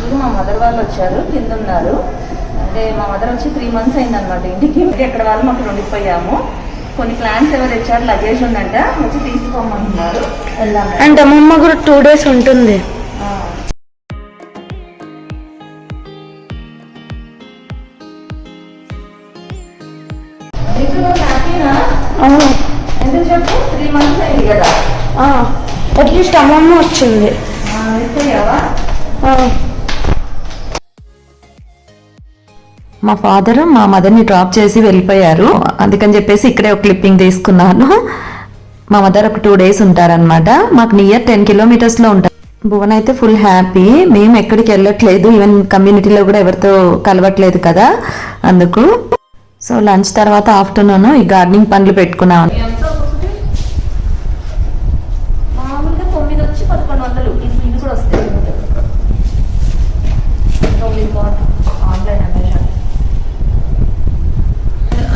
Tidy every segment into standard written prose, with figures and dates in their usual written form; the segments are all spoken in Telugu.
యాక్చువల్గా మా మదర్ వాళ్ళు వచ్చారు, కింద ఉన్నారు. అంటే మా మదర్ వచ్చి 3 months అయిందనమాట ఇంటికి. ఎక్కడ వాళ్ళు మాకు ఉండిపోయాము. కొన్ని ప్లాన్స్ ఎవరు తెచ్చారు, లగేజ్ ఉందంట, వచ్చి తీసుకోమంటున్నారు. వెళ్దాం అంటే అమ్మమ్మ కూడా 2 days ఉంటుంది. ఎందుకు చెప్పు, 3 months అయింది కదా. అట్లీస్ట్ అమ్మమ్మ వచ్చింది. మా ఫాదర్ మా మదర్ని డ్రాప్ చేసి వెళ్ళిపోయారు, అందుకని చెప్పేసి ఇక్కడే ఒక క్లిప్పింగ్ తీసుకున్నాను. మా మదర్ ఒక 2 days ఉంటారనమాట. మాకు నియర్ 10 kilometers ఉంటారు. భువన్ అయితే ఫుల్ హ్యాపీ. మేము ఎక్కడికి వెళ్ళట్లేదు, ఈవెన్ కమ్యూనిటీలో కూడా ఎవరితో కలవట్లేదు కదా, అందుకు. సో లంచ్ తర్వాత ఆఫ్టర్నూన్ ఈ గార్డెనింగ్ పనులు పెట్టుకున్నాను. మామూలుగా 9 వచ్చి 1100 ఇది కూడా వస్తాయి. ఆన్లైన్ అమెజాన్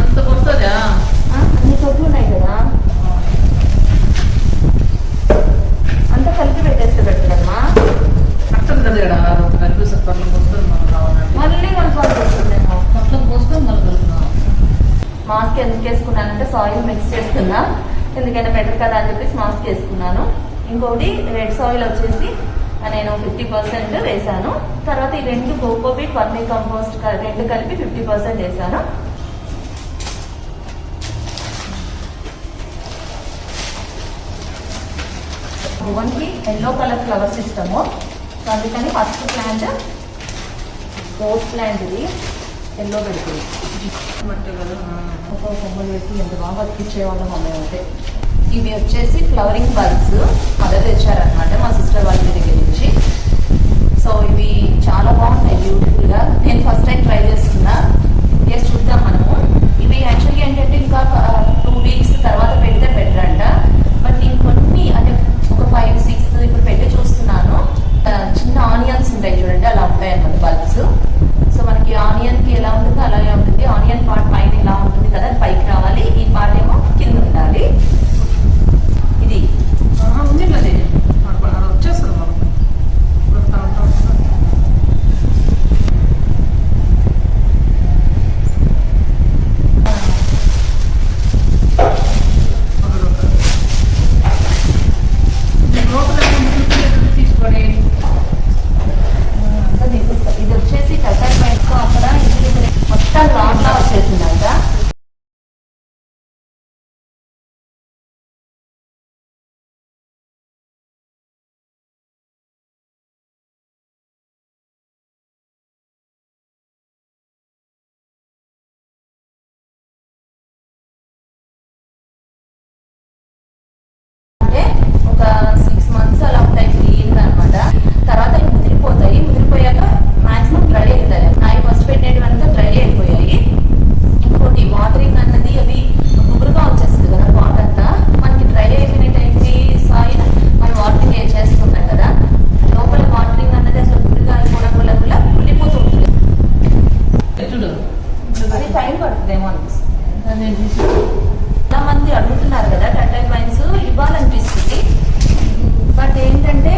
అంత వస్తుందా? అన్ని చోట్లు ఉన్నాయి కదా, అంతా కలిపి పెట్టేస్తే పెట్టదమ్మా. మళ్ళీ కనుక్కోవాల్సిందేమో. మాస్క్ ఎందుకు వేసుకున్నానంటే సాయిల్ మిక్స్ చేస్తున్నా, ఎందుకైనా బెటర్ కదా అని చెప్పేసి మాస్క్ వేసుకున్నాను. ఇంకోటి రెడ్ సాయిల్ వచ్చేసి నేను 50% వేసాను. తర్వాత ఈ 2 కోకోపీట్ వర్మీ కంపోస్ట్ 2 కలిపి 50% వేసాను. భువన్కి ఎల్లో కలర్ ఫ్లవర్స్ ఇష్టము, అందుకని ఫస్ట్ ప్లాంట్ రోజ్ ప్లాంట్, ఇది ఎల్లో పెడుతుంది. ఒక కొమ్మలు పెట్టి ఎంత బాగా బతికిచ్చేవాళ్ళం అమ్మాయి అయితే. ఇవి వచ్చేసి ఫ్లవరింగ్ బల్బ్స్ మదర్ తెచ్చారనమాట మా సిస్టర్ వాళ్ళ దగ్గర నుంచి. సో ఇవి చాలా బాగున్నాయి, బ్యూటిఫుల్గా. నేను ఫస్ట్ టైం ట్రై చేస్తున్నా, ఎస్ చూద్దాం మనము. ఇవి యాక్చువల్గా ఏంటంటే ఇంకా 2 weeks తర్వాత పెడితే బెటర్ అంట. బట్ నేను కొన్ని అంటే ఒక 5-6 ఇప్పుడు పెట్టి చూస్తున్నాను. చిన్న ఆనియన్స్ ఉంటాయి చూడండి, అలా ఉంటాయి అన్నమాట బల్బ్స్. సో మనకి ఆనియన్కి ఎలా ఉంటుందో అలాగే ఉంటుంది. ఆనియన్ పార్ట్ పైన ఇలా ఉంటుంది కదా, అది పైకి రావాలి, ఈ పార్ట్ ఏమో కింద ఉండాలి. ఇది వచ్చేస్తుంది. ఇది వచ్చేసి టెటర్ పైప్ అక్కడ మొత్తం లాట్లా వచ్చేసింది అంట. అంటే ఒక 6 months అలా ఉంటాయి క్లీన్ అనమాట. తర్వాత ముదిరిపోతాయి, ముదిరిపోయాక మాక్సిమం డ్రై అవుతాయి. అవి ఫస్ట్ పెట్టేటివంతా డ్రై అయిపోయాయి. ఇంకోటి వాటరింగ్ అన్నది అవి గుబురుగా వచ్చేస్తుంది కదా, పాట్ అంతా మనకి డ్రై అయిపోయిన టైంకి సాయిల్ మనం వాటరింగ్ చేస్తున్నాం కదా, లోపల వాటరింగ్ అన్నది అసలు గుబురుగా అయిపోవడం వల్ల కూడా కుళ్ళిపోతూ ఉంటుంది. అది టైం పడుతుందేమో అనిపిస్తుంది. చాలా మంది అడుగుతున్నారు కదా టర్టైల్ వైన్స్ ఇవ్వాలనిపిస్తుంది. బట్ ఏంటంటే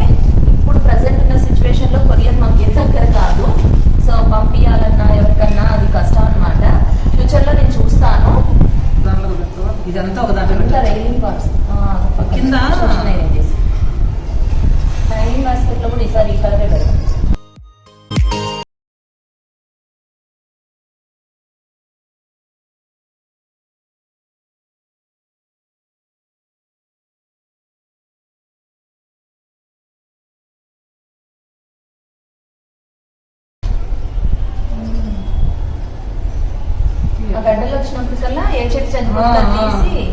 ఇప్పుడు ప్రజెంట్ ఉన్న సిచ్యువేషన్లో కొరియర్ మాకు ఏ దగ్గర కాదు. సో పంపించాలన్నా ఎవరికన్నా అది కష్టం అనమాట. ఫ్యూచర్లో నేను చూస్తాను. ఇదంతా ఒక దాంట్లో రైలింగ్ పార్ట్స్ కింద రైలింగ్ బాస్కెట్లో కూడా ఈసారి ఈ కలరే పెడతాం. ఆ గడ్డలు వచ్చినప్పటికల్లా ఏ చెట్టు చనిపోతుంది తీసి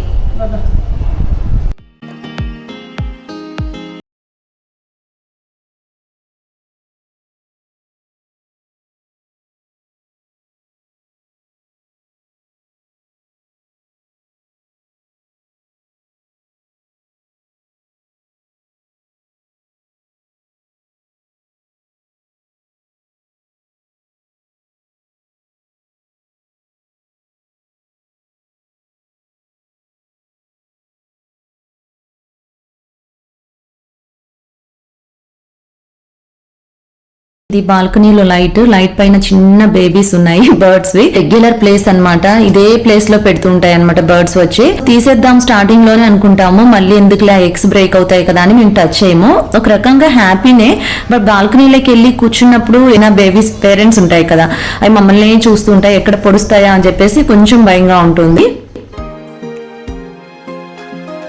ఇది బాల్కనీలో లైట్ పైన చిన్న బేబీస్ ఉన్నాయి బర్డ్స్ వి. రెగ్యులర్ ప్లేస్ అన్నమాట. ఇదే ప్లేస్ లో పెడుతుంటాయి అన్నమాట బర్డ్స్ వచ్చి. తీసేద్దాం స్టార్టింగ్ లోనే అనుకుంటాము, మళ్ళీ ఎందుకులా ఎగ్స్ బ్రేక్ అవుతాయి కదా అని మేము టచ్ చేయము. ఒక రకంగా హ్యాపీనే, బట్ బాల్కనీలోకి వెళ్ళి కూర్చున్నప్పుడు ఏమైనా బేబీస్ పేరెంట్స్ ఉంటాయి కదా, అవి మమ్మల్ని చూస్తుంటాయి, ఎక్కడ పొడుస్తాయా అని చెప్పేసి కొంచెం భయంగా ఉంటుంది.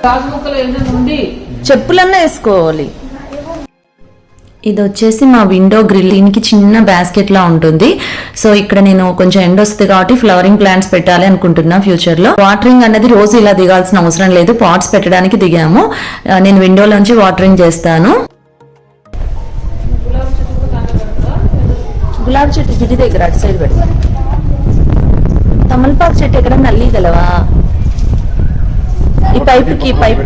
గాజు ముక్కలు ఏదైనా ఉండి చెప్పులన్నా వేసుకోవాలి. ఇది వచ్చేసి మా విండో గ్రిల్. దీనికి చిన్న బాస్కెట్ లా ఉంటుంది. సో ఇక్కడ నేను కొంచెం ఎండ వస్తుంది కాబట్టి ఫ్లవరింగ్ ప్లాంట్స్ పెట్టాలి అనుకుంటున్నా ఫ్యూచర్ లో. వాటరింగ్ అనేది రోజు ఇలా దిగాల్సిన అవసరం లేదు, పాట్స్ పెట్టడానికి దిగాము. నేను విండోలోంచి వాటరింగ్ చేస్తాను. గులాబీ చెట్టు గిరి దగ్గర అటు సైడ్ పెడతా. తమలపాకు చెట్టు ఎక్కడ నల్లి గలవా? ఈ పైపుకి పైప్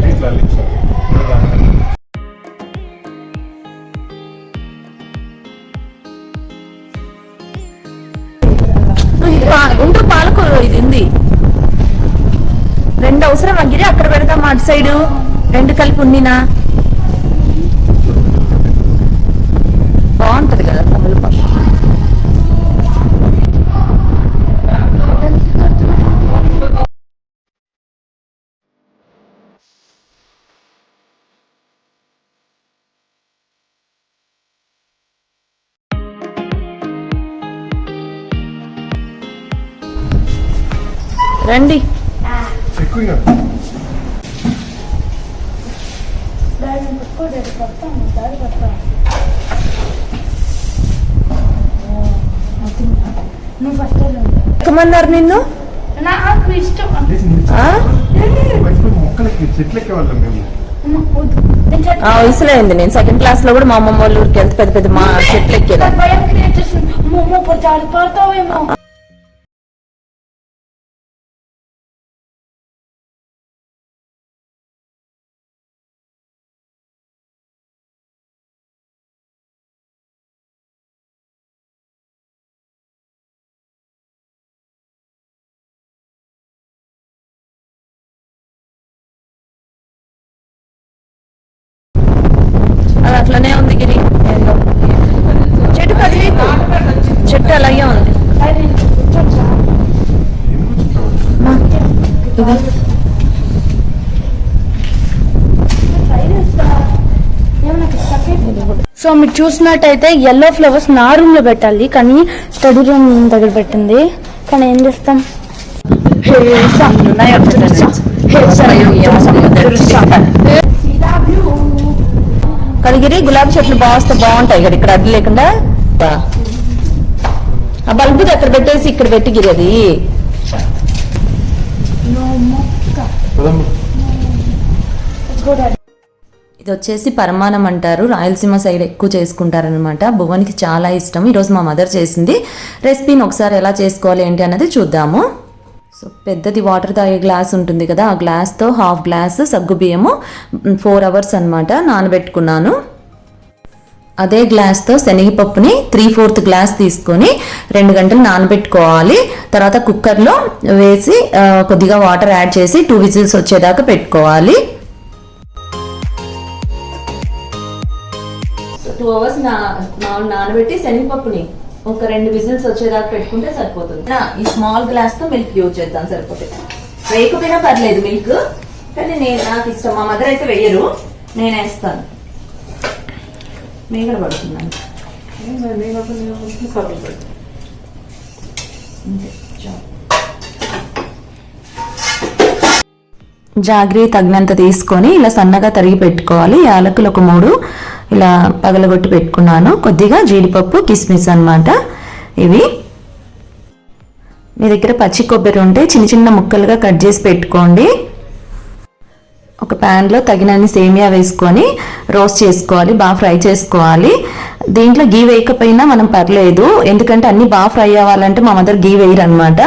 గుంటూరు పాలకూర ఇది ఉంది. 2 అవసరం అగ్గిరి అక్కడ పెడతాం, అటు సైడు 2 కలిపి ఉండినా బాగుంటది కదా తమలపాకు. రండి. ఎంతమంది నిన్ను? నాకు ఇష్టం. వయసులో అయింది. నేను 2nd క్లాస్ లో కూడా మా అమ్మమ్మ వాళ్ళ ఊరికి వెళ్తే పెద్ద పెద్ద మా చెట్లు ఎక్కేదా. పడతావేమో. అది అట్లనే ఉంది గిరి. చెట్టు కదిలేదు, చెట్టు అలాగే ఉంది. సో మీరు చూసినట్టయితే ఎల్లో ఫ్లవర్స్ నా రూమ్ లో పెట్టాలి, కానీ స్టడీ రూమ్ దగ్గర పెట్టింది. కానీ ఏం చేస్తాం, కలిగిరి గులాబీ చెట్లు బాగుంటాయి కదా ఇక్కడ అడ్డు లేకుండా. ఆ బల్బు అక్కడ పెట్టేసి ఇక్కడ పెట్టి గిరి అది. ఇది వచ్చేసి పరమాన్నం అంటారు, రాయలసీమ సైడ్ ఎక్కువ చేసుకుంటారనమాట. భువన్కి చాలా ఇష్టం. ఈరోజు మా మదర్ చేసింది. రెసిపీని ఒకసారి ఎలా చేసుకోవాలి ఏంటి అన్నది చూద్దాము. సో పెద్దది వాటర్ తాగే గ్లాస్ ఉంటుంది కదా, ఆ గ్లాస్తో 1/2 గ్లాస్ సగ్గు బియ్యము 4 అవర్స్ అనమాట నానబెట్టుకున్నాను. అదే గ్లాస్తో శనగపప్పుని 3/4 గ్లాస్ తీసుకొని 2 గంటలు నానబెట్టుకోవాలి. తర్వాత కుక్కర్లో వేసి కొద్దిగా వాటర్ యాడ్ చేసి 2 విజిల్స్ వచ్చేదాకా పెట్టుకోవాలి. 2 అవర్స్ నానబెట్టి శనగపప్పుని ఒక 2 విజిల్స్ వచ్చేదాకా పెట్టుకుంటే సరిపోతుంది. ఈ స్మాల్ గ్లాస్ తో మిల్క్ యూజ్ చేద్దాం, సరిపోతుంది. వేయకపోయినా పర్లేదు మిల్క్, కానీ నాకు ఇష్టం. మా మదర్ అయితే వేయరు, నేను వేస్తాను. మీగడ పడుతున్నాను. జాగ్రీ తగినంత తీసుకొని ఇలా సన్నగా తరిగి పెట్టుకోవాలి. యాలకులు ఒక 3 ఇలా పగలగొట్టి పెట్టుకున్నాను. కొద్దిగా జీడిపప్పు, కిస్మిస్ అన్నమాట. ఇవి మీ దగ్గర పచ్చి కొబ్బరి ఉంటే చిన్న చిన్న ముక్కలుగా కట్ చేసి పెట్టుకోండి. ఒక ప్యాన్లో తగినన్ని సేమియా వేసుకొని రోస్ట్ చేసుకోవాలి, బాగా ఫ్రై చేసుకోవాలి. దీంట్లో గీ వేయకపోయినా మనం పర్లేదు, ఎందుకంటే అన్ని బాగా ఫ్రై అవ్వాలంటే మా మదర్ గీ వేయరు అనమాట.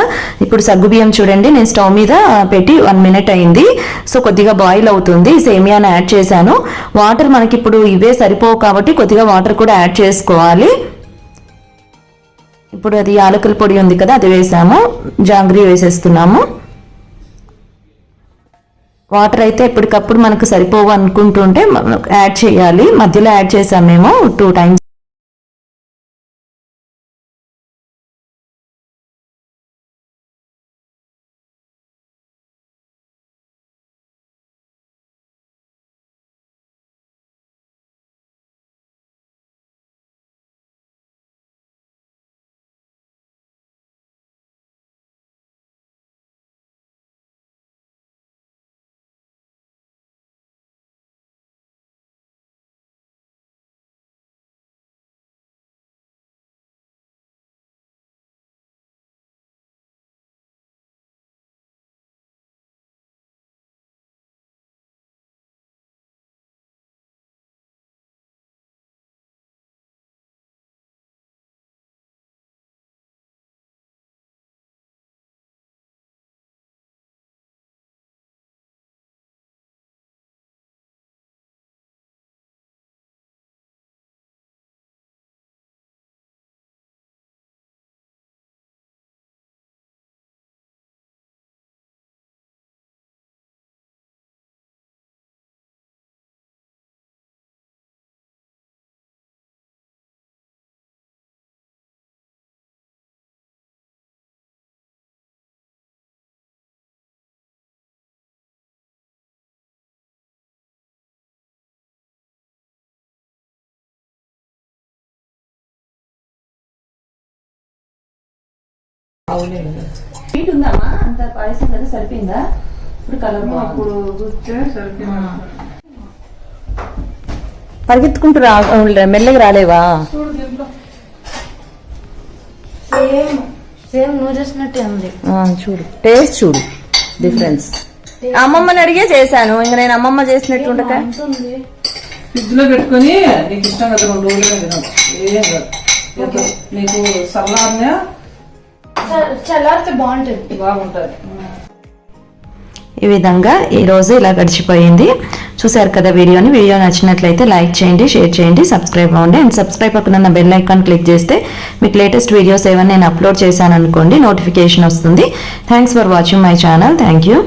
ఇప్పుడు సగ్గుబియ్యం చూడండి, నేను స్టవ్ మీద పెట్టి 1 మినిట్ అయింది. సో కొద్దిగా బాయిల్ అవుతుంది. సేమియాను యాడ్ చేశాను. వాటర్ మనకి ఇప్పుడు ఇవే సరిపోవు కాబట్టి కొద్దిగా వాటర్ కూడా యాడ్ చేసుకోవాలి. ఇప్పుడు అది యాలకుల పొడి ఉంది కదా, అది వేసాము. జాగ్రీ వేసేస్తున్నాము. వాటర్ అయితే ఎప్పటికప్పుడు మనకు సరిపోవు అనుకుంటుంటే యాడ్ చేయాలి. మధ్యలో యాడ్ చేసాం మేము 2 టైమ్స్. స్వీట్ ఉందమ్మా అంత పాయసం కదా సరిపోయిందా ఇప్పుడు కలర్ అప్పుడు చూస్తే సరిపోయింది. పరిగెత్తుకుంటూ మెల్లగా రాలేవా? చూడు దీంట్లో సేమ్ నువ్వు చేసినట్టే ఉంది. చూడు టేస్ట్ చూడు డిఫరెన్స్. అమ్మమ్మని అడిగే చేశాను, ఇంకా నేను అమ్మమ్మ చేసినట్టు ఉండక. ఫ్రిడ్జ్ లో పెట్టుకుని నీకు ఇష్టం కదా 2 రోజులే తినాలి. ఏం కాదు ఏదో నీకు సల్లార్నే చల్లారితే బాగుంటుంది. బాగుంటది. ఈ విధంగా ఈ రోజు ఇలా గడిచిపోయింది. చూసారు కదా వీడియో నచ్చినట్లయితే లైక్ చేయండి, షేర్ చేయండి, సబ్స్క్రైబ్ అవ్వండి. అండ్ సబ్స్క్రైబ్ పక్కన బెల్ ఐకాన్ క్లిక్ చేస్తే మీకు లేటెస్ట్ వీడియోస్ ఏమైనా నేను అప్లోడ్ చేశాను అనుకోండి నోటిఫికేషన్ వస్తుంది. Thanks for watching my channel. Thank you.